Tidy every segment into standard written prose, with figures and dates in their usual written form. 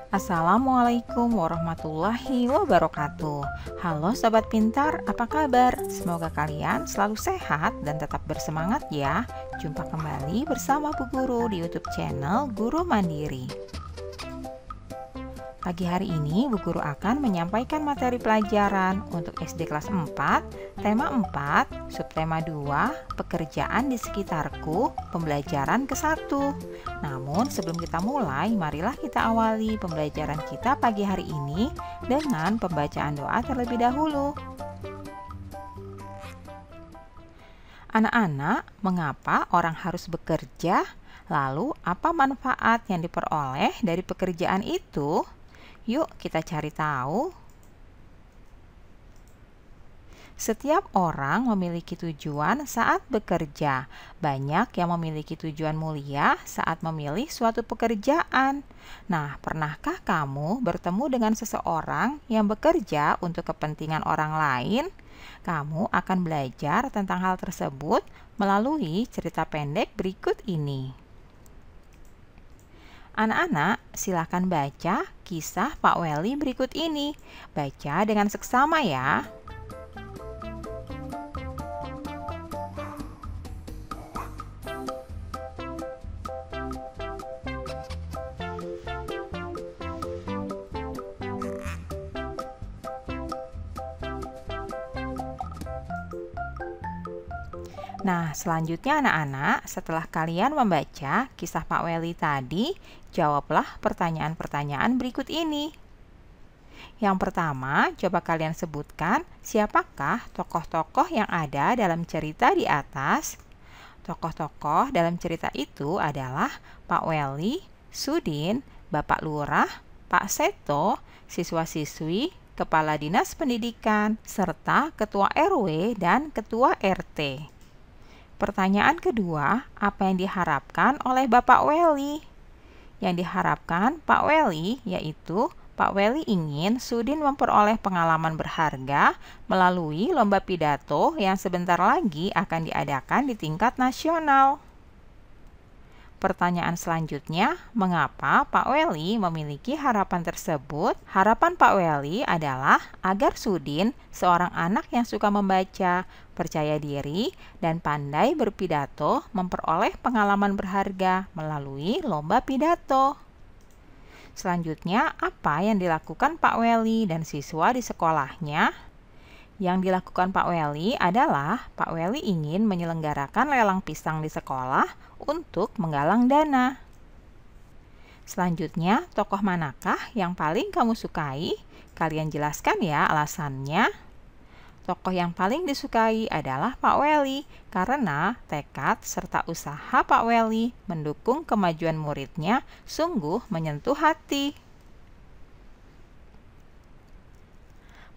Assalamualaikum warahmatullahi wabarakatuh. Halo Sobat Pintar, apa kabar? Semoga kalian selalu sehat dan tetap bersemangat ya. Jumpa kembali bersama Bu Guru di YouTube channel Guru Mandiri. Pagi hari ini Bu Guru akan menyampaikan materi pelajaran untuk SD kelas 4, tema 4, subtema 2, pekerjaan di sekitarku, pembelajaran ke-1. Namun sebelum kita mulai, marilah kita awali pembelajaran kita pagi hari ini dengan pembacaan doa terlebih dahulu. Anak-anak, mengapa orang harus bekerja? Lalu apa manfaat yang diperoleh dari pekerjaan itu? Yuk kita cari tahu. Setiap orang memiliki tujuan saat bekerja. Banyak yang memiliki tujuan mulia saat memilih suatu pekerjaan. Nah, pernahkah kamu bertemu dengan seseorang yang bekerja untuk kepentingan orang lain? Kamu akan belajar tentang hal tersebut melalui cerita pendek berikut ini. Anak-anak, silakan baca kisah Pak Weli berikut ini. Baca dengan seksama ya. Nah, selanjutnya anak-anak, setelah kalian membaca kisah Pak Weli tadi, jawablah pertanyaan-pertanyaan berikut ini. Yang pertama, coba kalian sebutkan siapakah tokoh-tokoh yang ada dalam cerita di atas. Tokoh-tokoh dalam cerita itu adalah Pak Weli, Sudin, Bapak Lurah, Pak Seto, siswa-siswi, Kepala Dinas Pendidikan, serta Ketua RW dan Ketua RT. Pertanyaan kedua, apa yang diharapkan oleh Bapak Weli? Yang diharapkan Pak Weli yaitu Pak Weli ingin Sudin memperoleh pengalaman berharga melalui lomba pidato yang sebentar lagi akan diadakan di tingkat nasional. Pertanyaan selanjutnya, mengapa Pak Weli memiliki harapan tersebut? Harapan Pak Weli adalah agar Sudin, seorang anak yang suka membaca, percaya diri, dan pandai berpidato, memperoleh pengalaman berharga melalui lomba pidato. Selanjutnya, apa yang dilakukan Pak Weli dan siswa di sekolahnya? Yang dilakukan Pak Weli adalah Pak Weli ingin menyelenggarakan lelang pisang di sekolah untuk menggalang dana. Selanjutnya, tokoh manakah yang paling kamu sukai? Kalian jelaskan ya alasannya. Tokoh yang paling disukai adalah Pak Weli karena tekad serta usaha Pak Weli mendukung kemajuan muridnya sungguh menyentuh hati.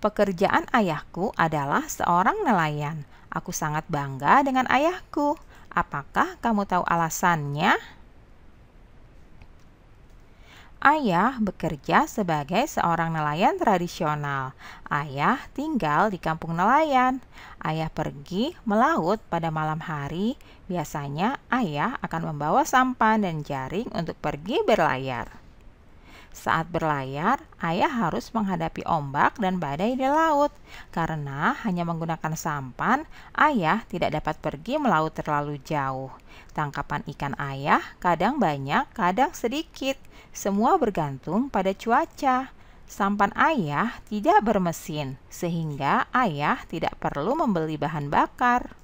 Pekerjaan ayahku adalah seorang nelayan. Aku sangat bangga dengan ayahku. Apakah kamu tahu alasannya? Ayah bekerja sebagai seorang nelayan tradisional. Ayah tinggal di kampung nelayan. Ayah pergi melaut pada malam hari. Biasanya ayah akan membawa sampan dan jaring untuk pergi berlayar. Saat berlayar, ayah harus menghadapi ombak dan badai di laut. Karena hanya menggunakan sampan, ayah tidak dapat pergi melaut terlalu jauh. Tangkapan ikan ayah kadang banyak, kadang sedikit. Semua bergantung pada cuaca. Sampan ayah tidak bermesin, sehingga ayah tidak perlu membeli bahan bakar.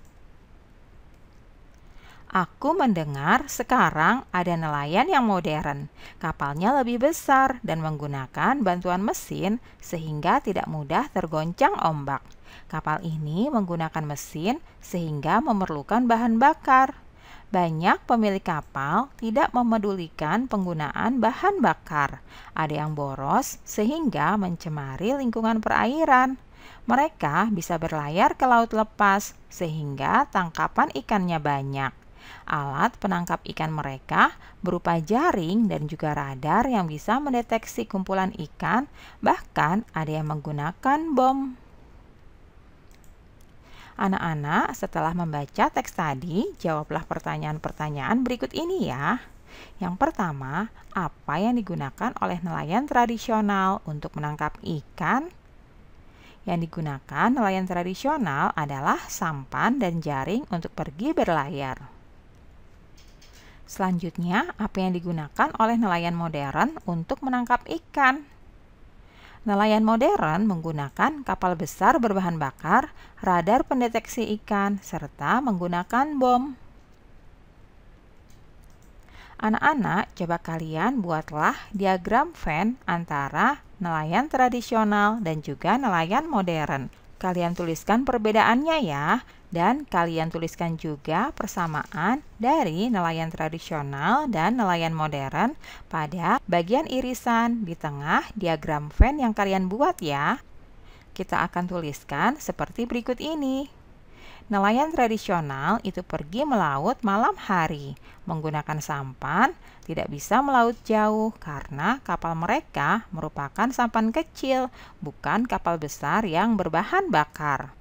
Aku mendengar sekarang ada nelayan yang modern. Kapalnya lebih besar dan menggunakan bantuan mesin sehingga tidak mudah tergoncang ombak. Kapal ini menggunakan mesin sehingga memerlukan bahan bakar. Banyak pemilik kapal tidak memedulikan penggunaan bahan bakar. Ada yang boros sehingga mencemari lingkungan perairan. Mereka bisa berlayar ke laut lepas sehingga tangkapan ikannya banyak. Alat penangkap ikan mereka berupa jaring dan juga radar yang bisa mendeteksi kumpulan ikan, bahkan ada yang menggunakan bom. Anak-anak, setelah membaca teks tadi, jawablah pertanyaan-pertanyaan berikut ini ya. Yang pertama, apa yang digunakan oleh nelayan tradisional untuk menangkap ikan? Yang digunakan nelayan tradisional adalah sampan dan jaring untuk pergi berlayar. Selanjutnya, apa yang digunakan oleh nelayan modern untuk menangkap ikan? Nelayan modern menggunakan kapal besar berbahan bakar, radar pendeteksi ikan, serta menggunakan bom. Anak-anak, coba kalian buatlah diagram Venn antara nelayan tradisional dan juga nelayan modern. Kalian tuliskan perbedaannya ya, dan kalian tuliskan juga persamaan dari nelayan tradisional dan nelayan modern pada bagian irisan di tengah diagram Venn yang kalian buat ya. Kita akan tuliskan seperti berikut ini. Nelayan tradisional itu pergi melaut malam hari, menggunakan sampan, tidak bisa melaut jauh karena kapal mereka merupakan sampan kecil, bukan kapal besar yang berbahan bakar.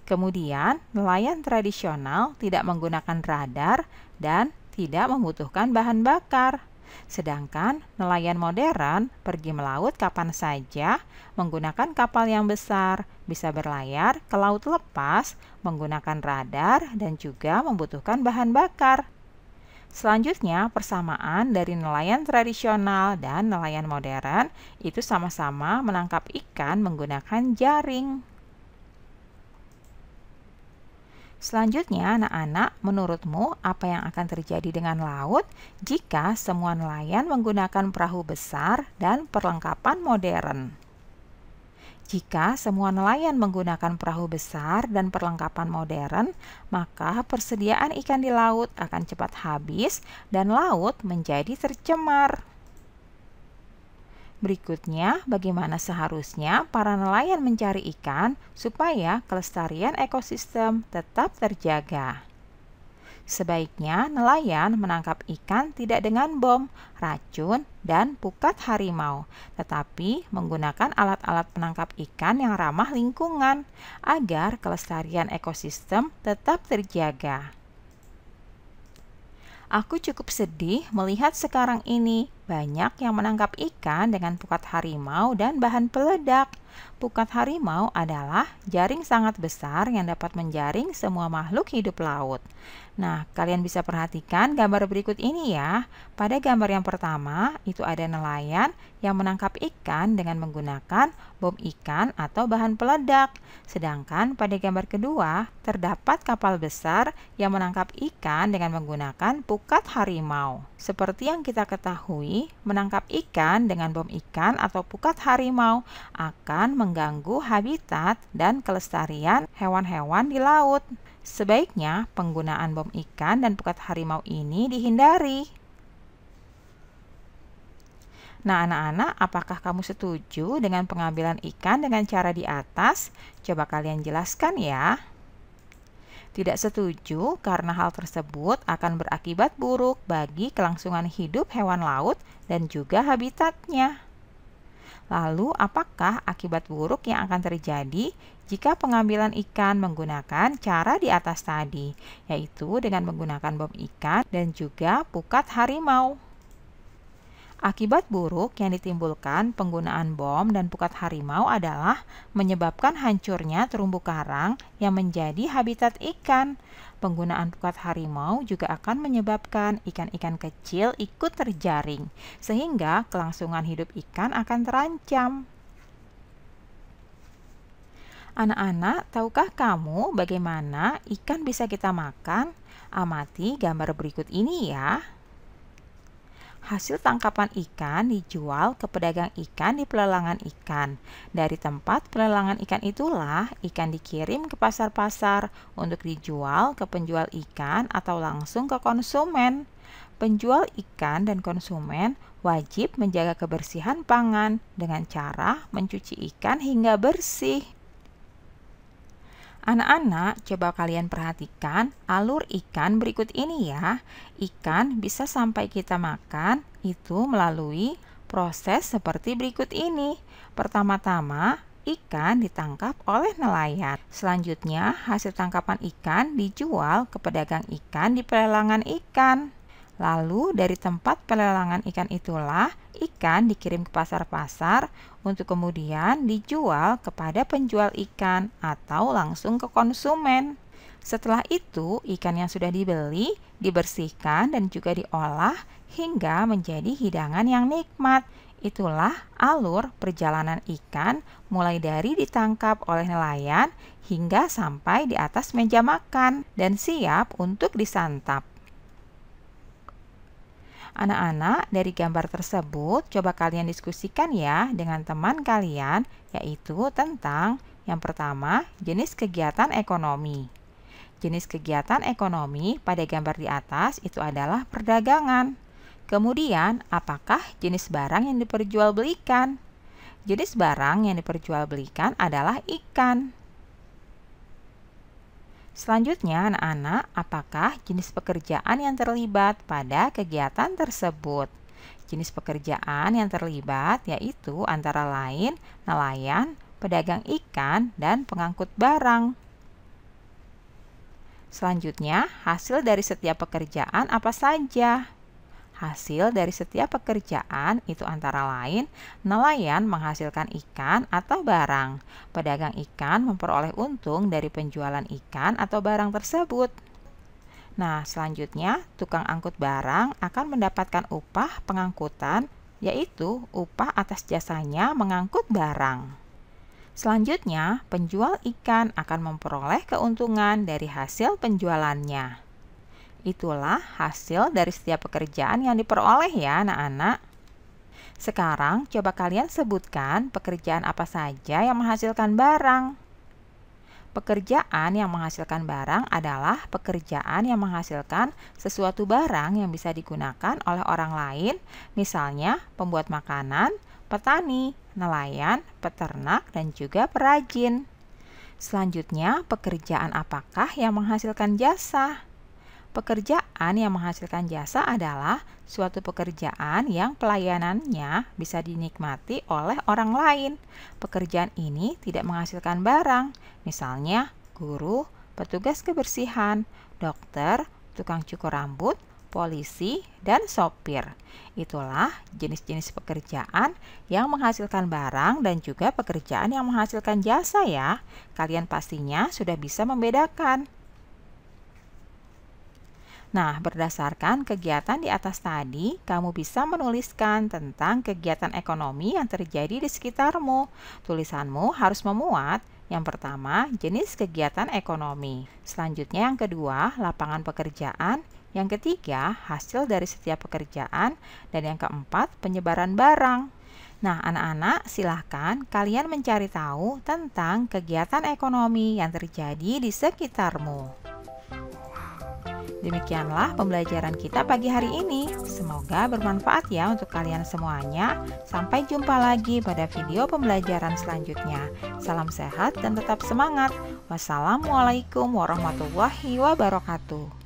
Kemudian, nelayan tradisional tidak menggunakan radar dan tidak membutuhkan bahan bakar. Sedangkan nelayan modern pergi melaut kapan saja, menggunakan kapal yang besar, bisa berlayar ke laut lepas, menggunakan radar, dan juga membutuhkan bahan bakar. Selanjutnya, persamaan dari nelayan tradisional dan nelayan modern itu sama-sama menangkap ikan menggunakan jaring. Selanjutnya, anak-anak, menurutmu apa yang akan terjadi dengan laut jika semua nelayan menggunakan perahu besar dan perlengkapan modern? Jika semua nelayan menggunakan perahu besar dan perlengkapan modern, maka persediaan ikan di laut akan cepat habis dan laut menjadi tercemar. Berikutnya, bagaimana seharusnya para nelayan mencari ikan supaya kelestarian ekosistem tetap terjaga? Sebaiknya nelayan menangkap ikan tidak dengan bom, racun, dan pukat harimau, tetapi menggunakan alat-alat penangkap ikan yang ramah lingkungan agar kelestarian ekosistem tetap terjaga. Aku cukup sedih melihat sekarang ini banyak yang menangkap ikan dengan pukat harimau dan bahan peledak. Pukat harimau adalah jaring sangat besar yang dapat menjaring semua makhluk hidup laut. Nah, kalian bisa perhatikan gambar berikut ini ya. Pada gambar yang pertama, itu ada nelayan yang menangkap ikan dengan menggunakan bom ikan atau bahan peledak. Sedangkan pada gambar kedua, terdapat kapal besar yang menangkap ikan dengan menggunakan pukat harimau. Seperti yang kita ketahui, menangkap ikan dengan bom ikan atau pukat harimau akan mengganggu habitat dan kelestarian hewan-hewan di laut. Sebaiknya penggunaan bom ikan dan pukat harimau ini dihindari. Nah, anak-anak, apakah kamu setuju dengan pengambilan ikan dengan cara di atas? Coba kalian jelaskan ya. Tidak setuju karena hal tersebut akan berakibat buruk bagi kelangsungan hidup hewan laut dan juga habitatnya. Lalu, apakah akibat buruk yang akan terjadi jika pengambilan ikan menggunakan cara di atas tadi, yaitu dengan menggunakan bom ikan dan juga pukat harimau? Akibat buruk yang ditimbulkan penggunaan bom dan pukat harimau adalah menyebabkan hancurnya terumbu karang yang menjadi habitat ikan. Penggunaan pukat harimau juga akan menyebabkan ikan-ikan kecil ikut terjaring, sehingga kelangsungan hidup ikan akan terancam. Anak-anak, tahukah kamu bagaimana ikan bisa kita makan? Amati gambar berikut ini ya. Hasil tangkapan ikan dijual ke pedagang ikan di pelelangan ikan. Dari tempat pelelangan ikan itulah ikan dikirim ke pasar-pasar untuk dijual ke penjual ikan atau langsung ke konsumen. Penjual ikan dan konsumen wajib menjaga kebersihan pangan dengan cara mencuci ikan hingga bersih. Anak-anak, coba kalian perhatikan alur ikan berikut ini ya. Ikan bisa sampai kita makan itu melalui proses seperti berikut ini. Pertama-tama, ikan ditangkap oleh nelayan. Selanjutnya, hasil tangkapan ikan dijual ke pedagang ikan di pelelangan ikan. Lalu dari tempat pelelangan ikan itulah ikan dikirim ke pasar-pasar untuk kemudian dijual kepada penjual ikan atau langsung ke konsumen. Setelah itu, ikan yang sudah dibeli dibersihkan dan juga diolah hingga menjadi hidangan yang nikmat. Itulah alur perjalanan ikan mulai dari ditangkap oleh nelayan hingga sampai di atas meja makan dan siap untuk disantap. Anak-anak, dari gambar tersebut, coba kalian diskusikan ya dengan teman kalian, yaitu tentang yang pertama, jenis kegiatan ekonomi. Jenis kegiatan ekonomi pada gambar di atas itu adalah perdagangan. Kemudian, apakah jenis barang yang diperjualbelikan? Jenis barang yang diperjualbelikan adalah ikan. Selanjutnya, anak-anak, apakah jenis pekerjaan yang terlibat pada kegiatan tersebut? Jenis pekerjaan yang terlibat yaitu antara lain nelayan, pedagang ikan, dan pengangkut barang. Selanjutnya, hasil dari setiap pekerjaan apa saja? Hasil dari setiap pekerjaan itu antara lain nelayan menghasilkan ikan atau barang. Pedagang ikan memperoleh untung dari penjualan ikan atau barang tersebut. Nah, selanjutnya tukang angkut barang akan mendapatkan upah pengangkutan, yaitu upah atas jasanya mengangkut barang. Selanjutnya, penjual ikan akan memperoleh keuntungan dari hasil penjualannya. Itulah hasil dari setiap pekerjaan yang diperoleh ya anak-anak. Sekarang coba kalian sebutkan pekerjaan apa saja yang menghasilkan barang. Pekerjaan yang menghasilkan barang adalah pekerjaan yang menghasilkan sesuatu barang yang bisa digunakan oleh orang lain, misalnya pembuat makanan, petani, nelayan, peternak, dan juga perajin. Selanjutnya, pekerjaan apakah yang menghasilkan jasa? Pekerjaan yang menghasilkan jasa adalah suatu pekerjaan yang pelayanannya bisa dinikmati oleh orang lain. Pekerjaan ini tidak menghasilkan barang, misalnya guru, petugas kebersihan, dokter, tukang cukur rambut, polisi, dan sopir. Itulah jenis-jenis pekerjaan yang menghasilkan barang dan juga pekerjaan yang menghasilkan jasa ya. Kalian pastinya sudah bisa membedakan. Nah, berdasarkan kegiatan di atas tadi, kamu bisa menuliskan tentang kegiatan ekonomi yang terjadi di sekitarmu. Tulisanmu harus memuat yang pertama, jenis kegiatan ekonomi. Selanjutnya yang kedua, lapangan pekerjaan. Yang ketiga, hasil dari setiap pekerjaan. Dan yang keempat, penyebaran barang. Nah, anak-anak, silahkan kalian mencari tahu tentang kegiatan ekonomi yang terjadi di sekitarmu. Demikianlah pembelajaran kita pagi hari ini. Semoga bermanfaat ya untuk kalian semuanya. Sampai jumpa lagi pada video pembelajaran selanjutnya. Salam sehat dan tetap semangat. Wassalamualaikum warahmatullahi wabarakatuh.